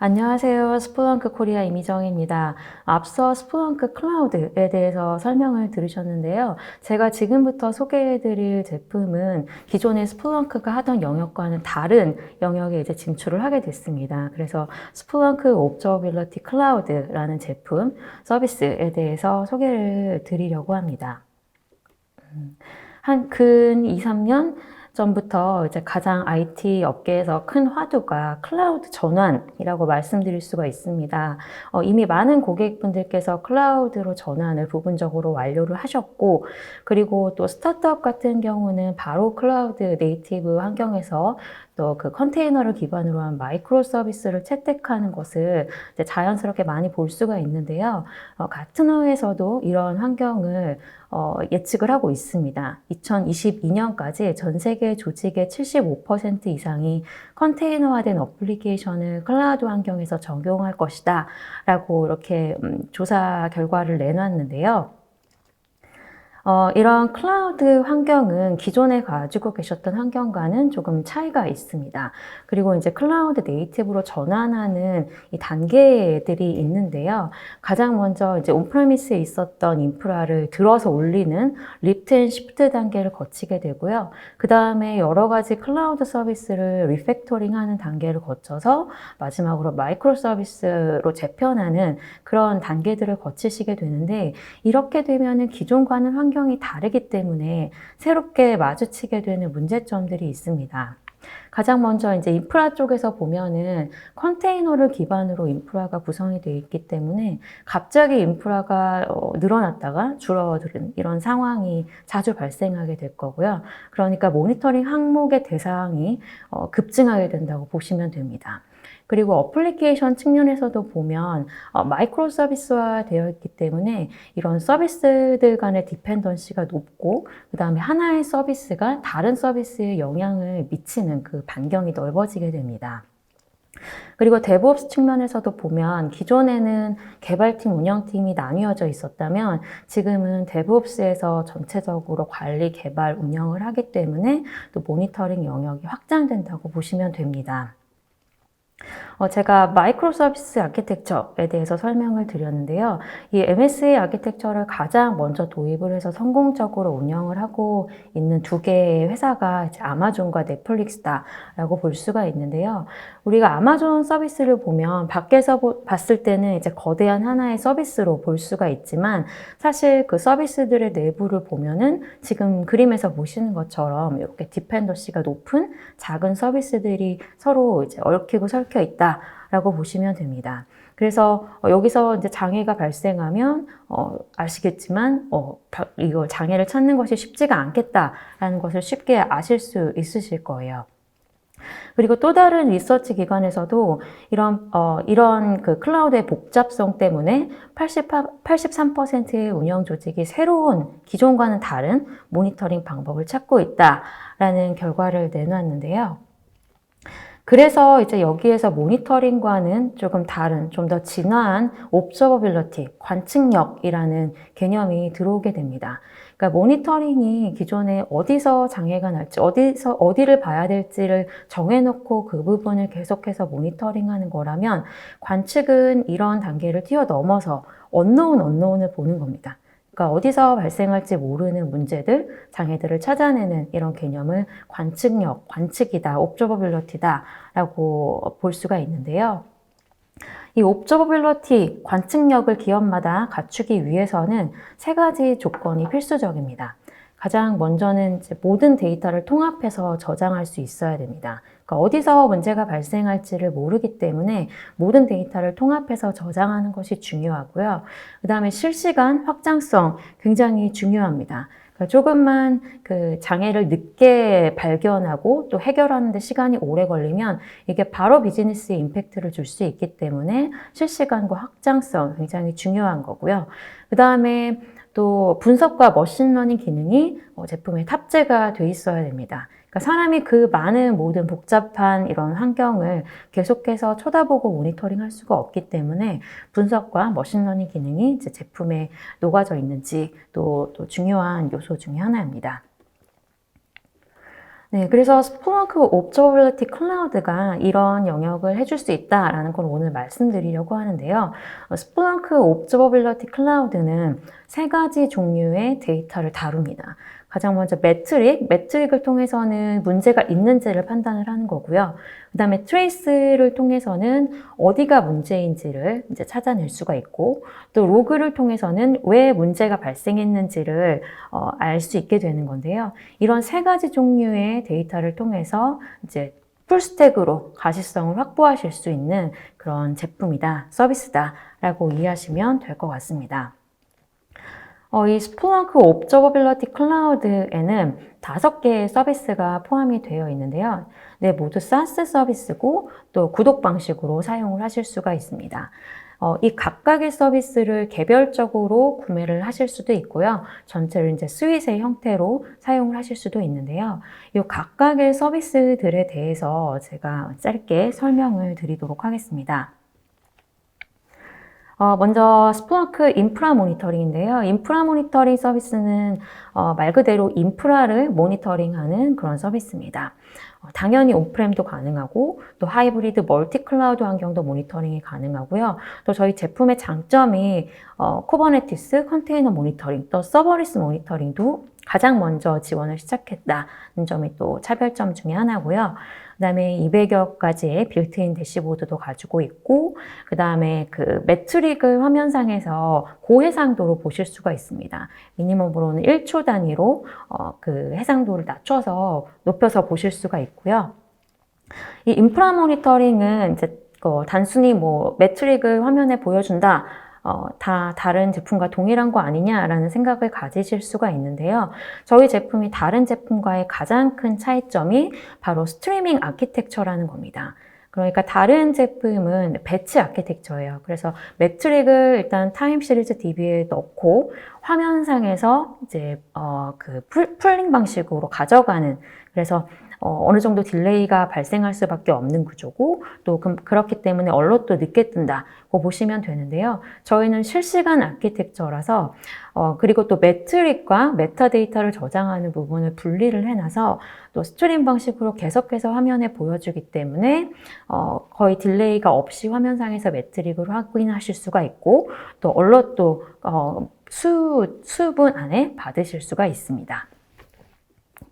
안녕하세요. 스플렁크 코리아 이미정입니다. 앞서 스플렁크 클라우드에 대해서 설명을 들으셨는데요. 제가 지금부터 소개해드릴 제품은 기존의 스플렁크가 하던 영역과는 다른 영역에 이제 진출을 하게 됐습니다. 그래서 스플렁크 옵저버빌리티 클라우드라는 제품 서비스에 대해서 소개를 드리려고 합니다. 한 근 2, 3년 전부터 이제 가장 IT 업계에서 큰 화두가 클라우드 전환이라고 말씀드릴 수가 있습니다. 이미 많은 고객분들께서 클라우드로 전환을 부분적으로 완료를 하셨고, 그리고 또 스타트업 같은 경우는 바로 클라우드 네이티브 환경에서 또 그 컨테이너를 기반으로 한 마이크로 서비스를 채택하는 것을 이제 자연스럽게 많이 볼 수가 있는데요. 같은 호에서도 이런 환경을 예측을 하고 있습니다. 2022년까지 전 세계 조직의 75% 이상이 컨테이너화된 어플리케이션을 클라우드 환경에서 적용할 것이다 라고 이렇게 조사 결과를 내놨는데요. 이런 클라우드 환경은 기존에 가지고 계셨던 환경과는 조금 차이가 있습니다. 그리고 이제 클라우드 네이티브로 전환하는 이 단계들이 있는데요. 가장 먼저 이제 온프레미스에 있었던 인프라를 들어서 올리는 리프트 앤 시프트 단계를 거치게 되고요. 그 다음에 여러 가지 클라우드 서비스를 리팩토링 하는 단계를 거쳐서 마지막으로 마이크로 서비스로 재편하는 그런 단계들을 거치시게 되는데, 이렇게 되면은 기존과는 환경이 다르기 때문에 새롭게 마주치게 되는 문제점들이 있습니다. 가장 먼저 이제 인프라 쪽에서 보면은 컨테이너를 기반으로 인프라가 구성이 되어 있기 때문에 갑자기 인프라가 늘어났다가 줄어드는 이런 상황이 자주 발생하게 될 거고요. 그러니까 모니터링 항목의 대상이 급증하게 된다고 보시면 됩니다. 그리고 어플리케이션 측면에서도 보면 마이크로 서비스화 되어 있기 때문에 이런 서비스들 간의 디펜던시가 높고, 그 다음에 하나의 서비스가 다른 서비스에 영향을 미치는 그 반경이 넓어지게 됩니다. 그리고 데브옵스 측면에서도 보면 기존에는 개발팀, 운영팀이 나뉘어져 있었다면 지금은 데브옵스에서 전체적으로 관리, 개발, 운영을 하기 때문에 또 모니터링 영역이 확장된다고 보시면 됩니다. 제가 마이크로 서비스 아키텍처에 대해서 설명을 드렸는데요. 이 MSA 아키텍처를 가장 먼저 도입을 해서 성공적으로 운영을 하고 있는 두 개의 회사가 이제 아마존과 넷플릭스다라고 볼 수가 있는데요. 우리가 아마존 서비스를 보면 밖에서 봤을 때는 이제 거대한 하나의 서비스로 볼 수가 있지만, 사실 그 서비스들의 내부를 보면은 지금 그림에서 보시는 것처럼 이렇게 디펜더시가 높은 작은 서비스들이 서로 이제 얽히고 설켜 있다라고 보시면 됩니다. 그래서 여기서 이제 장애가 발생하면 아시겠지만 이거 장애를 찾는 것이 쉽지가 않겠다라는 것을 쉽게 아실 수 있으실 거예요. 그리고 또 다른 리서치 기관에서도 이런 그 클라우드의 복잡성 때문에 83%의 운영 조직이 새로운 기존과는 다른 모니터링 방법을 찾고 있다라는 결과를 내놨는데요. 그래서 이제 여기에서 모니터링과는 조금 다른, 좀 더 진화한 옵저버빌리티, 관측력이라는 개념이 들어오게 됩니다. 그러니까 모니터링이 기존에 어디서 장애가 날지, 어디를 봐야 될지를 정해놓고 그 부분을 계속해서 모니터링하는 거라면, 관측은 이런 단계를 뛰어넘어서 언노운을 보는 겁니다. 그러니까 어디서 발생할지 모르는 문제들, 장애들을 찾아내는 이런 개념을 관측력, 관측이다, 옵저버빌리티다 라고 볼 수가 있는데요. 이 옵저버빌리티, 관측력을 기업마다 갖추기 위해서는 세 가지 조건이 필수적입니다. 가장 먼저는 이제 모든 데이터를 통합해서 저장할 수 있어야 됩니다. 그러니까 어디서 문제가 발생할지를 모르기 때문에 모든 데이터를 통합해서 저장하는 것이 중요하고요. 그 다음에 실시간 확장성 굉장히 중요합니다. 그러니까 조금만 그 장애를 늦게 발견하고 또 해결하는 데 시간이 오래 걸리면 이게 바로 비즈니스에 임팩트를 줄 수 있기 때문에 실시간과 확장성 굉장히 중요한 거고요. 그 다음에 또 분석과 머신러닝 기능이 제품에 탑재가 돼 있어야 됩니다. 그러니까 사람이 그 많은 모든 복잡한 이런 환경을 계속해서 쳐다보고 모니터링 할 수가 없기 때문에 분석과 머신러닝 기능이 이제 제품에 녹아져 있는지 또 중요한 요소 중에 하나입니다. 네, 그래서 스플렁크 옵저버빌리티 클라우드가 이런 영역을 해줄 수 있다라는 걸 오늘 말씀드리려고 하는데요. 스플렁크 옵저버빌리티 클라우드는 세 가지 종류의 데이터를 다룹니다. 가장 먼저 매트릭을 통해서는 문제가 있는지를 판단을 하는 거고요. 그 다음에 트레이스를 통해서는 어디가 문제인지를 이제 찾아낼 수가 있고, 또 로그를 통해서는 왜 문제가 발생했는지를 알 수 있게 되는 건데요. 이런 세 가지 종류의 데이터를 통해서 이제 풀스택으로 가시성을 확보하실 수 있는 그런 제품이다, 서비스다라고 이해하시면 될 것 같습니다. 이 스플렁크 옵저버빌리티 클라우드에는 5개의 서비스가 포함이 되어 있는데요. 네, 모두 SaaS 서비스고 또 구독 방식으로 사용을 하실 수가 있습니다. 이 각각의 서비스를 개별적으로 구매를 하실 수도 있고요. 전체를 이제 스윗의 형태로 사용을 하실 수도 있는데요. 이 각각의 서비스들에 대해서 제가 짧게 설명을 드리도록 하겠습니다. 먼저 스플렁크 인프라 모니터링인데요. 인프라 모니터링 서비스는 말 그대로 인프라를 모니터링하는 그런 서비스입니다. 당연히 온프렘도 가능하고 또 하이브리드 멀티 클라우드 환경도 모니터링이 가능하고요. 또 저희 제품의 장점이 쿠버네티스 컨테이너 모니터링 또 서버리스 모니터링도 가장 먼저 지원을 시작했다는 점이 또 차별점 중에 하나고요. 그 다음에 200여 가지의 빌트인 대시보드도 가지고 있고, 그 다음에 그 매트릭을 화면상에서 고해상도로 보실 수가 있습니다. 미니멈으로는 1초 단위로 그 해상도를 낮춰서 높여서 보실 수가 있고요. 이 인프라 모니터링은 이제 단순히 뭐 매트릭을 화면에 보여준다. 다 다른 제품과 동일한 거 아니냐라는 생각을 가지실 수가 있는데요. 저희 제품이 다른 제품과의 가장 큰 차이점이 바로 스트리밍 아키텍처라는 겁니다. 그러니까 다른 제품은 배치 아키텍처예요. 그래서 매트릭을 일단 타임 시리즈 DB에 넣고 화면상에서 이제 그 풀링 방식으로 가져가는, 그래서 어느 정도 딜레이가 발생할 수밖에 없는 구조고, 또 그렇기 때문에 언롯도 늦게 뜬다고 보시면 되는데요. 저희는 실시간 아키텍처라서 그리고 또 매트릭과 메타데이터를 저장하는 부분을 분리를 해놔서 또 스트림 방식으로 계속해서 화면에 보여주기 때문에 거의 딜레이가 없이 화면상에서 매트릭으로 확인하실 수가 있고, 또 언롯도 수분 안에 받으실 수가 있습니다.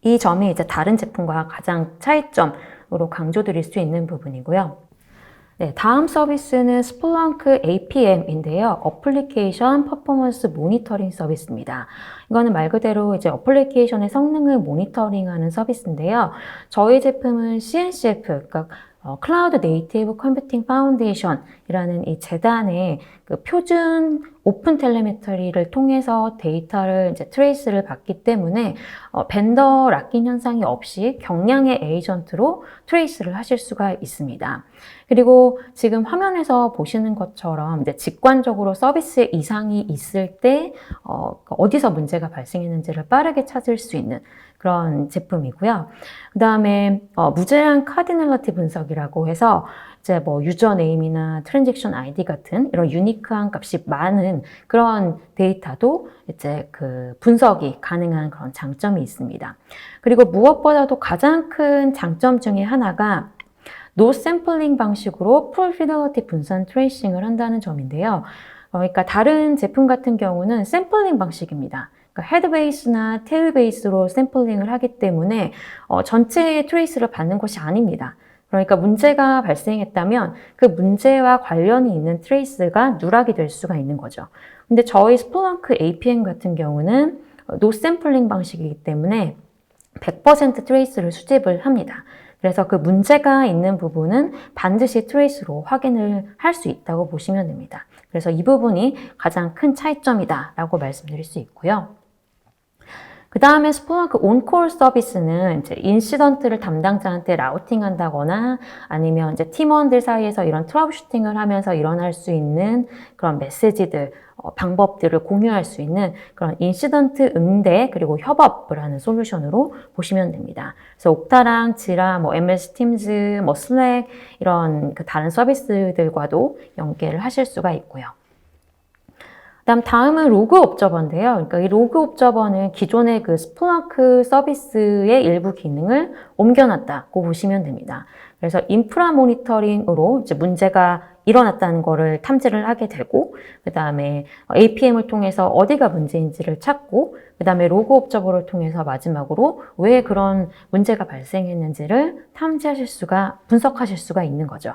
이 점이 이제 다른 제품과 가장 차이점으로 강조드릴 수 있는 부분이고요. 네, 다음 서비스는 스플렁크 APM인데요. 어플리케이션 퍼포먼스 모니터링 서비스입니다. 이거는 말 그대로 이제 어플리케이션의 성능을 모니터링하는 서비스인데요. 저희 제품은 CNCF, 그러니까 클라우드 네이티브 컴퓨팅 파운데이션이라는 이 재단의 그 표준 오픈 텔레메터리를 통해서 데이터를 이제 트레이스를 받기 때문에 벤더 락인 현상이 없이 경량의 에이전트로 트레이스를 하실 수가 있습니다. 그리고 지금 화면에서 보시는 것처럼 이제 직관적으로 서비스에 이상이 있을 때 어디서 문제가 발생했는지를 빠르게 찾을 수 있는 그런 제품이고요. 그 다음에 무제한 카디널리티 분석이라고 해서 이제 뭐 유저네임이나 트랜잭션 아이디 같은 이런 유니크한 값이 많은 그런 데이터도 이제 그 분석이 가능한 그런 장점이 있습니다. 그리고 무엇보다도 가장 큰 장점 중에 하나가 노 샘플링 방식으로 풀 피델리티 분산 트레이싱을 한다는 점인데요. 그러니까 다른 제품 같은 경우는 샘플링 방식입니다. 그러니까 헤드 베이스나 테일 베이스로 샘플링을 하기 때문에 전체의 트레이스를 받는 것이 아닙니다. 그러니까 문제가 발생했다면 그 문제와 관련이 있는 트레이스가 누락이 될 수가 있는 거죠. 근데 저희 스플렁크 APM 같은 경우는 노 샘플링 방식이기 때문에 100% 트레이스를 수집을 합니다. 그래서 그 문제가 있는 부분은 반드시 트레이스로 확인을 할 수 있다고 보시면 됩니다. 그래서 이 부분이 가장 큰 차이점이다라고 말씀드릴 수 있고요. 그 다음에 스플렁크 온콜 서비스는 이제 인시던트를 담당자한테 라우팅 한다거나 아니면 이제 팀원들 사이에서 이런 트러블 슈팅을 하면서 일어날 수 있는 그런 메시지들, 방법들을 공유할 수 있는 그런 인시던트 응대 그리고 협업을 하는 솔루션으로 보시면 됩니다. 그래서 옥타랑 지라, 뭐 MS 팀즈, 뭐 슬랙 이런 그 다른 서비스들과도 연계를 하실 수가 있고요. 다음은 로그 옵저버인데요. 그러니까 이 로그 옵저버는 기존의 그 스플렁크 서비스의 일부 기능을 옮겨놨다고 보시면 됩니다. 그래서 인프라 모니터링으로 이제 문제가 일어났다는 거를 탐지를 하게 되고, 그 다음에 APM을 통해서 어디가 문제인지를 찾고, 그 다음에 로그 옵저버를 통해서 마지막으로 왜 그런 문제가 발생했는지를 분석하실 수가 있는 거죠.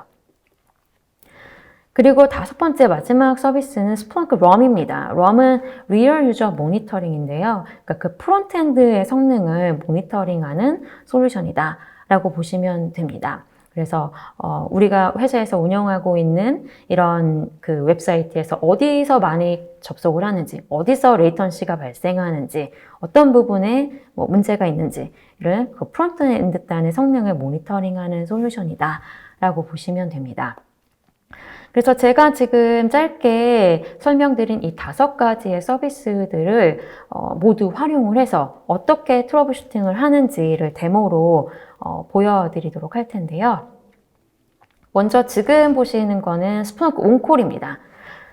그리고 다섯 번째 마지막 서비스는 스플렁크 럼입니다. 럼은 Real User Monitoring인데요. 그러니까 그 프론트엔드의 성능을 모니터링하는 솔루션이다 라고 보시면 됩니다. 그래서 우리가 회사에서 운영하고 있는 이런 그 웹사이트에서 어디서 많이 접속을 하는지, 어디서 레이턴시가 발생하는지, 어떤 부분에 뭐 문제가 있는지를 그 프론트엔드 단의 성능을 모니터링하는 솔루션이다 라고 보시면 됩니다. 그래서 제가 지금 짧게 설명드린 이 5가지의 서비스들을 모두 활용을 해서 어떻게 트러블 슈팅을 하는지를 데모로 보여드리도록 할 텐데요. 먼저 지금 보시는 거는 스플렁크 온콜입니다.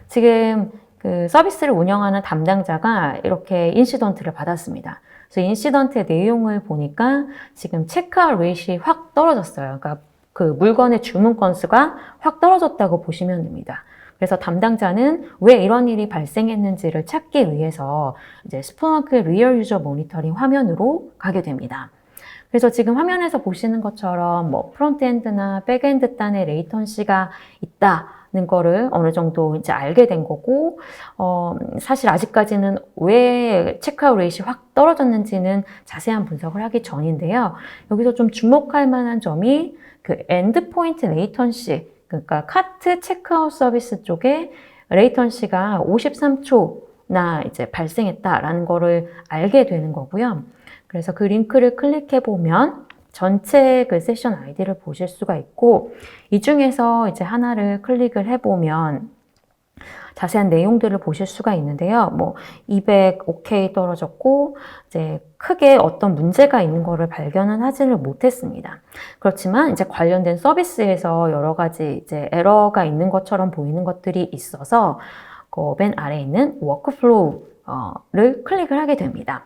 지금 그 서비스를 운영하는 담당자가 이렇게 인시던트를 받았습니다. 그래서 인시던트의 내용을 보니까 지금 체크아웃 레이트이 확 떨어졌어요. 그러니까 그 물건의 주문 건수가 확 떨어졌다고 보시면 됩니다. 그래서 담당자는 왜 이런 일이 발생했는지를 찾기 위해서 이제 스플렁크 리얼 유저 모니터링 화면으로 가게 됩니다. 그래서 지금 화면에서 보시는 것처럼 뭐 프론트엔드나 백엔드 단의 레이턴시가 있다는 거를 어느 정도 이제 알게 된 거고, 사실 아직까지는 왜 체크아웃 레이트이 확 떨어졌는지는 자세한 분석을 하기 전인데요. 여기서 좀 주목할 만한 점이 그 엔드포인트 레이턴시, 그러니까 카트 체크아웃 서비스 쪽에 레이턴시가 53초나 이제 발생했다라는 거를 알게 되는 거고요. 그래서 그 링크를 클릭해 보면 전체 그 세션 아이디를 보실 수가 있고, 이 중에서 이제 하나를 클릭을 해 보면 자세한 내용들을 보실 수가 있는데요. 뭐 200 OK 떨어졌고 이제 크게 어떤 문제가 있는 거를 발견은 하지를 못했습니다. 그렇지만 이제 관련된 서비스에서 여러 가지 이제 에러가 있는 것처럼 보이는 것들이 있어서 그 맨 아래에 있는 워크플로우를 클릭을 하게 됩니다.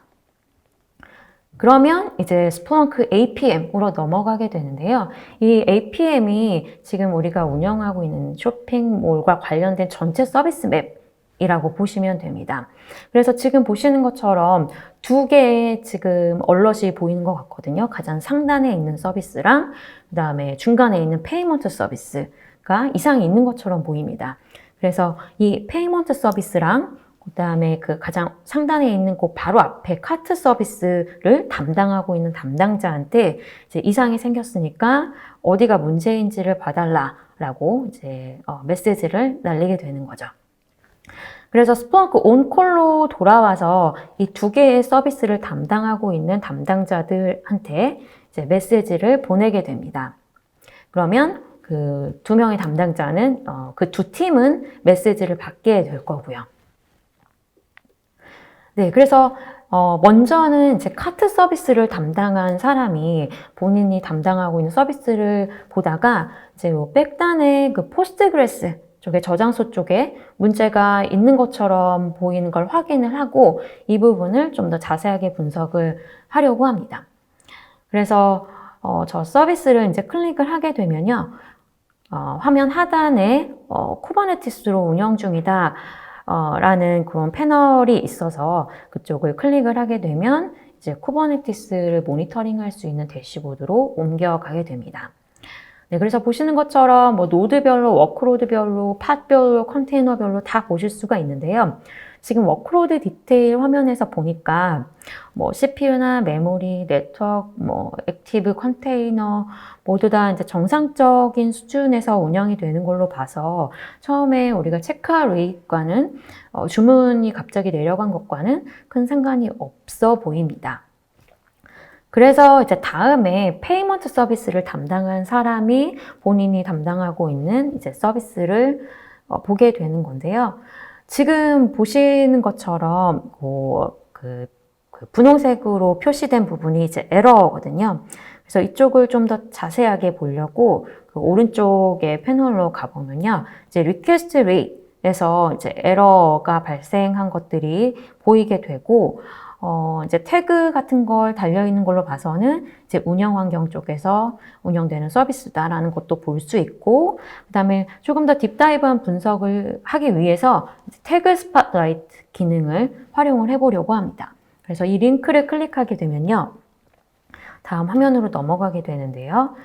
그러면 이제 스플렁크 APM으로 넘어가게 되는데요. 이 APM이 지금 우리가 운영하고 있는 쇼핑몰과 관련된 전체 서비스 맵이라고 보시면 됩니다. 그래서 지금 보시는 것처럼 두 개의 지금 얼럿이 보이는 것 같거든요. 가장 상단에 있는 서비스랑 그 다음에 중간에 있는 페이먼트 서비스가 이상이 있는 것처럼 보입니다. 그래서 이 페이먼트 서비스랑 그 다음에 그 가장 상단에 있는 그 바로 앞에 카트 서비스를 담당하고 있는 담당자한테 이제 이상이 생겼으니까 어디가 문제인지를 봐달라라고 이제 메시지를 날리게 되는 거죠. 그래서 스플렁크 온콜로 돌아와서 이 두 개의 서비스를 담당하고 있는 담당자들한테 이제 메시지를 보내게 됩니다. 그러면 그 두 명의 담당자는 그 두 팀은 메시지를 받게 될 거고요. 네, 그래서 먼저는 이제 카트 서비스를 담당한 사람이 본인이 담당하고 있는 서비스를 보다가 이제 백단의 그 포스트그레스 쪽에 저장소 쪽에 문제가 있는 것처럼 보이는 걸 확인을 하고 이 부분을 좀 더 자세하게 분석을 하려고 합니다. 그래서 저 서비스를 이제 클릭을 하게 되면요, 화면 하단에 쿠버네티스로 운영 중이다. 라는 그런 패널이 있어서 그쪽을 클릭을 하게 되면 이제 쿠버네티스를 모니터링 할 수 있는 대시보드로 옮겨가게 됩니다. 네, 그래서 보시는 것처럼 뭐 노드별로, 워크로드별로, 팟별로, 컨테이너별로 다 보실 수가 있는데요. 지금 워크로드 디테일 화면에서 보니까 뭐 CPU나 메모리, 네트워크, 뭐 액티브 컨테이너 모두 다 이제 정상적인 수준에서 운영이 되는 걸로 봐서 처음에 우리가 체크아웃 레이트과는 주문이 갑자기 내려간 것과는 큰 상관이 없어 보입니다. 그래서 이제 다음에 페이먼트 서비스를 담당한 사람이 본인이 담당하고 있는 이제 서비스를 보게 되는 건데요. 지금 보시는 것처럼 그 분홍색으로 표시된 부분이 이제 에러거든요. 그래서 이쪽을 좀 더 자세하게 보려고 그 오른쪽에 패널로 가보면요, 이제 리퀘스트 레이트 에서 이제 에러가 발생한 것들이 보이게 되고, 이제 태그 같은 걸 달려있는 걸로 봐서는 이제 운영 환경 쪽에서 운영되는 서비스다라는 것도 볼 수 있고, 그 다음에 조금 더 딥다이브한 분석을 하기 위해서 태그 스팟라이트 기능을 활용을 해보려고 합니다. 그래서 이 링크를 클릭하게 되면요. 다음 화면으로 넘어가게 되는데요.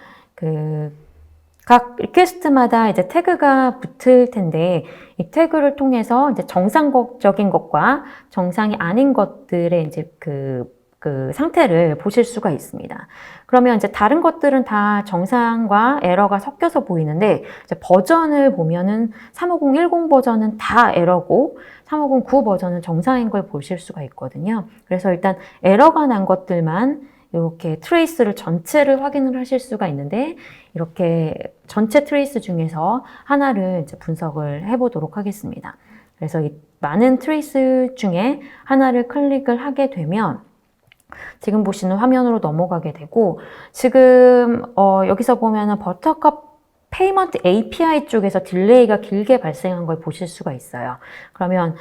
각 리퀘스트마다 이제 태그가 붙을 텐데, 이 태그를 통해서 이제 정상적인 것과 정상이 아닌 것들의 이제 그 상태를 보실 수가 있습니다. 그러면 이제 다른 것들은 다 정상과 에러가 섞여서 보이는데, 이제 버전을 보면은 35010 버전은 다 에러고, 3509 버전은 정상인 걸 보실 수가 있거든요. 그래서 일단 에러가 난 것들만 이렇게 트레이스를 전체를 확인을 하실 수가 있는데, 이렇게 전체 트레이스 중에서 하나를 이제 분석을 해보도록 하겠습니다. 그래서 이 많은 트레이스 중에 하나를 클릭을 하게 되면 지금 보시는 화면으로 넘어가게 되고, 지금 여기서 보면은 버터컵 페이먼트 API 쪽에서 딜레이가 길게 발생한 걸 보실 수가 있어요. 그러면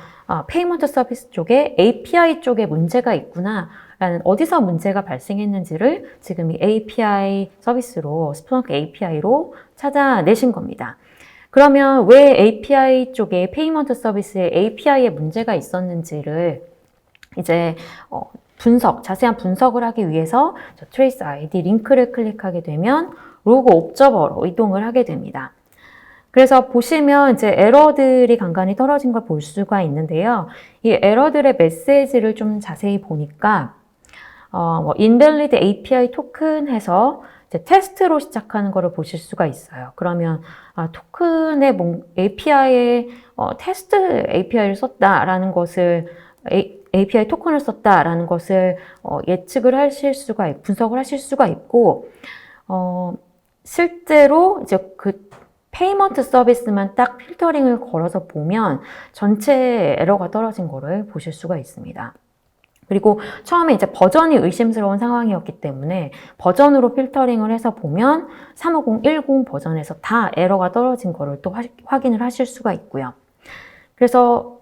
페이먼트 서비스 쪽에 API 쪽에 문제가 있구나 라는, 어디서 문제가 발생했는지를 지금 이 API 서비스로, 스플렁크 API로 찾아내신 겁니다. 그러면 왜 API 쪽에 페이먼트 서비스에 API에 문제가 있었는지를 이제 자세한 분석을 하기 위해서 저 트레이스 아이디 링크를 클릭하게 되면 로그 옵저버로 이동을 하게 됩니다. 그래서 보시면 이제 에러들이 간간히 떨어진 걸 볼 수가 있는데요. 이 에러들의 메시지를 좀 자세히 보니까 invalid API 토큰 해서 이제 테스트로 시작하는 거를 보실 수가 있어요. 그러면 토큰의 API에 테스트 API를 썼다라는 것을 API 토큰을 썼다라는 것을 예측을 하실 수가 있고, 분석을 하실 수가 있고, 실제로 이제 그 페이먼트 서비스만 딱 필터링을 걸어서 보면 전체 에러가 떨어진 거를 보실 수가 있습니다. 그리고 처음에 이제 버전이 의심스러운 상황이었기 때문에 버전으로 필터링을 해서 보면 35010 버전에서 다 에러가 떨어진 거를 또 확인을 하실 수가 있고요. 그래서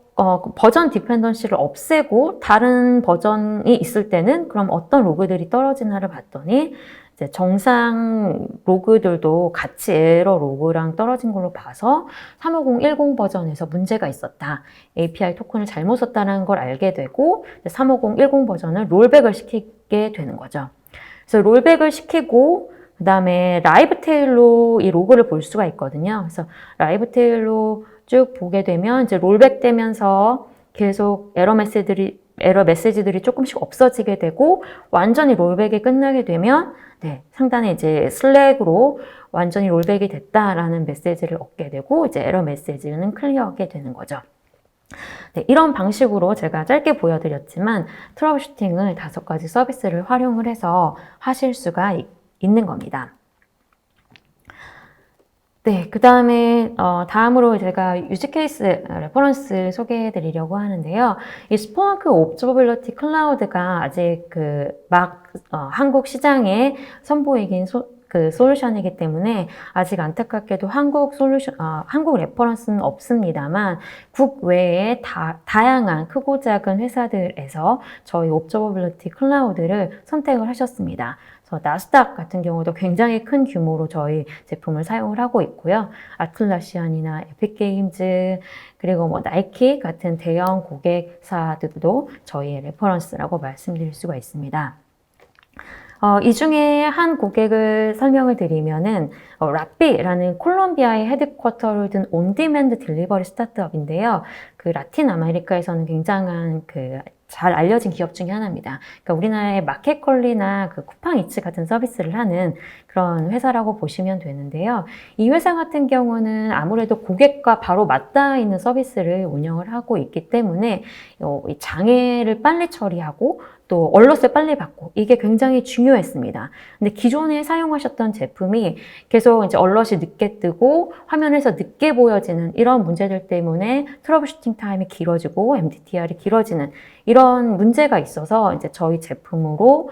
버전 디펜던시를 없애고 다른 버전이 있을 때는 그럼 어떤 로그들이 떨어지나를 봤더니 이제 정상 로그들도 같이 에러 로그랑 떨어진 걸로 봐서 35010 버전에서 문제가 있었다. API 토큰을 잘못 썼다는 걸 알게 되고 35010 버전을 롤백을 시키게 되는 거죠. 그래서 롤백을 시키고 그 다음에 라이브 테일로 이 로그를 볼 수가 있거든요. 그래서 라이브 테일로 쭉 보게 되면 이제 롤백 되면서 계속 에러 메시지들이 조금씩 없어지게 되고 완전히 롤백이 끝나게 되면 상단에 이제 슬랙으로 완전히 롤백이 됐다라는 메시지를 얻게 되고 이제 에러 메시지는 클리어하게 되는 거죠. 이런 방식으로 제가 짧게 보여드렸지만 트러블 슈팅을 5가지 서비스를 활용을 해서 하실 수가 있는 겁니다. 그 다음에 다음으로 제가 유즈 케이스 레퍼런스 소개해 드리려고 하는데요. 이 스플렁크 옵저버빌리티 클라우드가 아직 한국 시장에 선보이긴 솔루션이기 때문에 아직 안타깝게도 한국 레퍼런스는 없습니다만 국외에 다양한 크고 작은 회사들에서 저희 옵저버빌리티 클라우드를 선택을 하셨습니다. 나스닥 같은 경우도 굉장히 큰 규모로 저희 제품을 사용을 하고 있고요. 아틀라시안이나 에픽게임즈 그리고 나이키 같은 대형 고객사들도 저희의 레퍼런스라고 말씀드릴 수가 있습니다. 이 중에 한 고객을 설명을 드리면은 라삐라는 콜롬비아의 헤드쿼터를 둔 온디맨드 딜리버리 스타트업인데요. 라틴 아메리카에서는 굉장한 잘 알려진 기업 중에 하나입니다. 그러니까 우리나라의 마켓컬리나 쿠팡이츠 같은 서비스를 하는 그런 회사라고 보시면 되는데요. 이 회사 같은 경우는 아무래도 고객과 바로 맞닿아 있는 서비스를 운영을 하고 있기 때문에 이 장애를 빨리 처리하고 또 얼럿을 빨리 받고 이게 굉장히 중요했습니다. 근데 기존에 사용하셨던 제품이 계속 이제 얼럿이 늦게 뜨고 화면에서 늦게 보여지는 이런 문제들 때문에 트러블 슈팅 타임이 길어지고 MTTR이 길어지는 이런 문제가 있어서 이제 저희 제품으로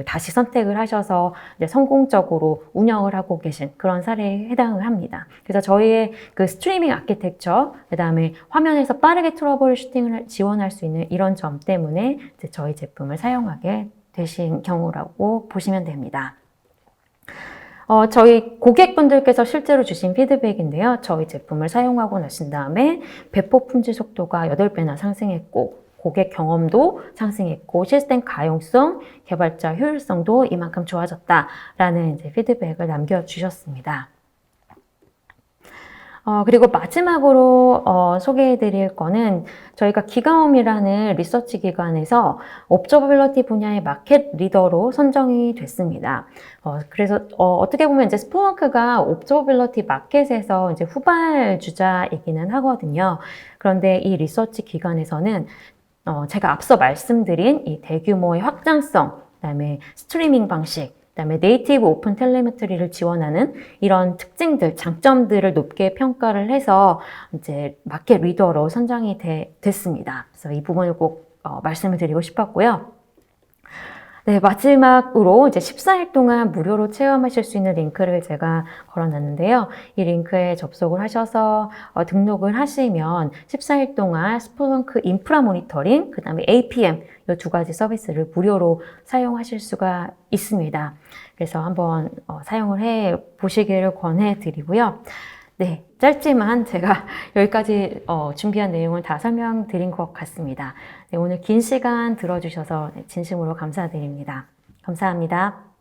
다시 선택을 하셔서 이제 성공적으로 운영을 하고 계신 그런 사례에 해당을 합니다. 그래서 저희의 그 스트리밍 아키텍처, 그다음에 화면에서 빠르게 트러블 슈팅을 지원할 수 있는 이런 점 때문에 이제 저희 제품을 사용하게 되신 경우라고 보시면 됩니다. 저희 고객분들께서 실제로 주신 피드백인데요. 저희 제품을 사용하고 나신 다음에 배포 품질 속도가 8배나 상승했고, 고객 경험도 상승했고, 시스템 가용성, 개발자 효율성도 이만큼 좋아졌다라는 이제 피드백을 남겨주셨습니다. 그리고 마지막으로 소개해 드릴 거는 저희가 기가홈이라는 리서치 기관에서 옵저버빌리티 분야의 마켓 리더로 선정이 됐습니다. 그래서 어떻게 보면 이제 스프렁크가 옵저버빌리티 마켓에서 이제 후발주자이기는 하거든요. 그런데 이 리서치 기관에서는 제가 앞서 말씀드린 이 대규모의 확장성, 그다음에 스트리밍 방식, 그다음에 네이티브 오픈 텔레메트리를 지원하는 이런 특징들, 장점들을 높게 평가를 해서 이제 마켓 리더로 선정이 됐습니다. 그래서 이 부분을 꼭 말씀을 드리고 싶었고요. 네, 마지막으로 이제 14일 동안 무료로 체험하실 수 있는 링크를 제가 걸어놨는데요. 이 링크에 접속을 하셔서 등록을 하시면 14일 동안 스플렁크 인프라 모니터링, 그 다음에 APM 이 두 가지 서비스를 무료로 사용하실 수가 있습니다. 그래서 한번 사용을 해 보시기를 권해드리고요. 네, 짧지만 제가 여기까지 준비한 내용을 다 설명드린 것 같습니다. 네, 오늘 긴 시간 들어주셔서 진심으로 감사드립니다. 감사합니다.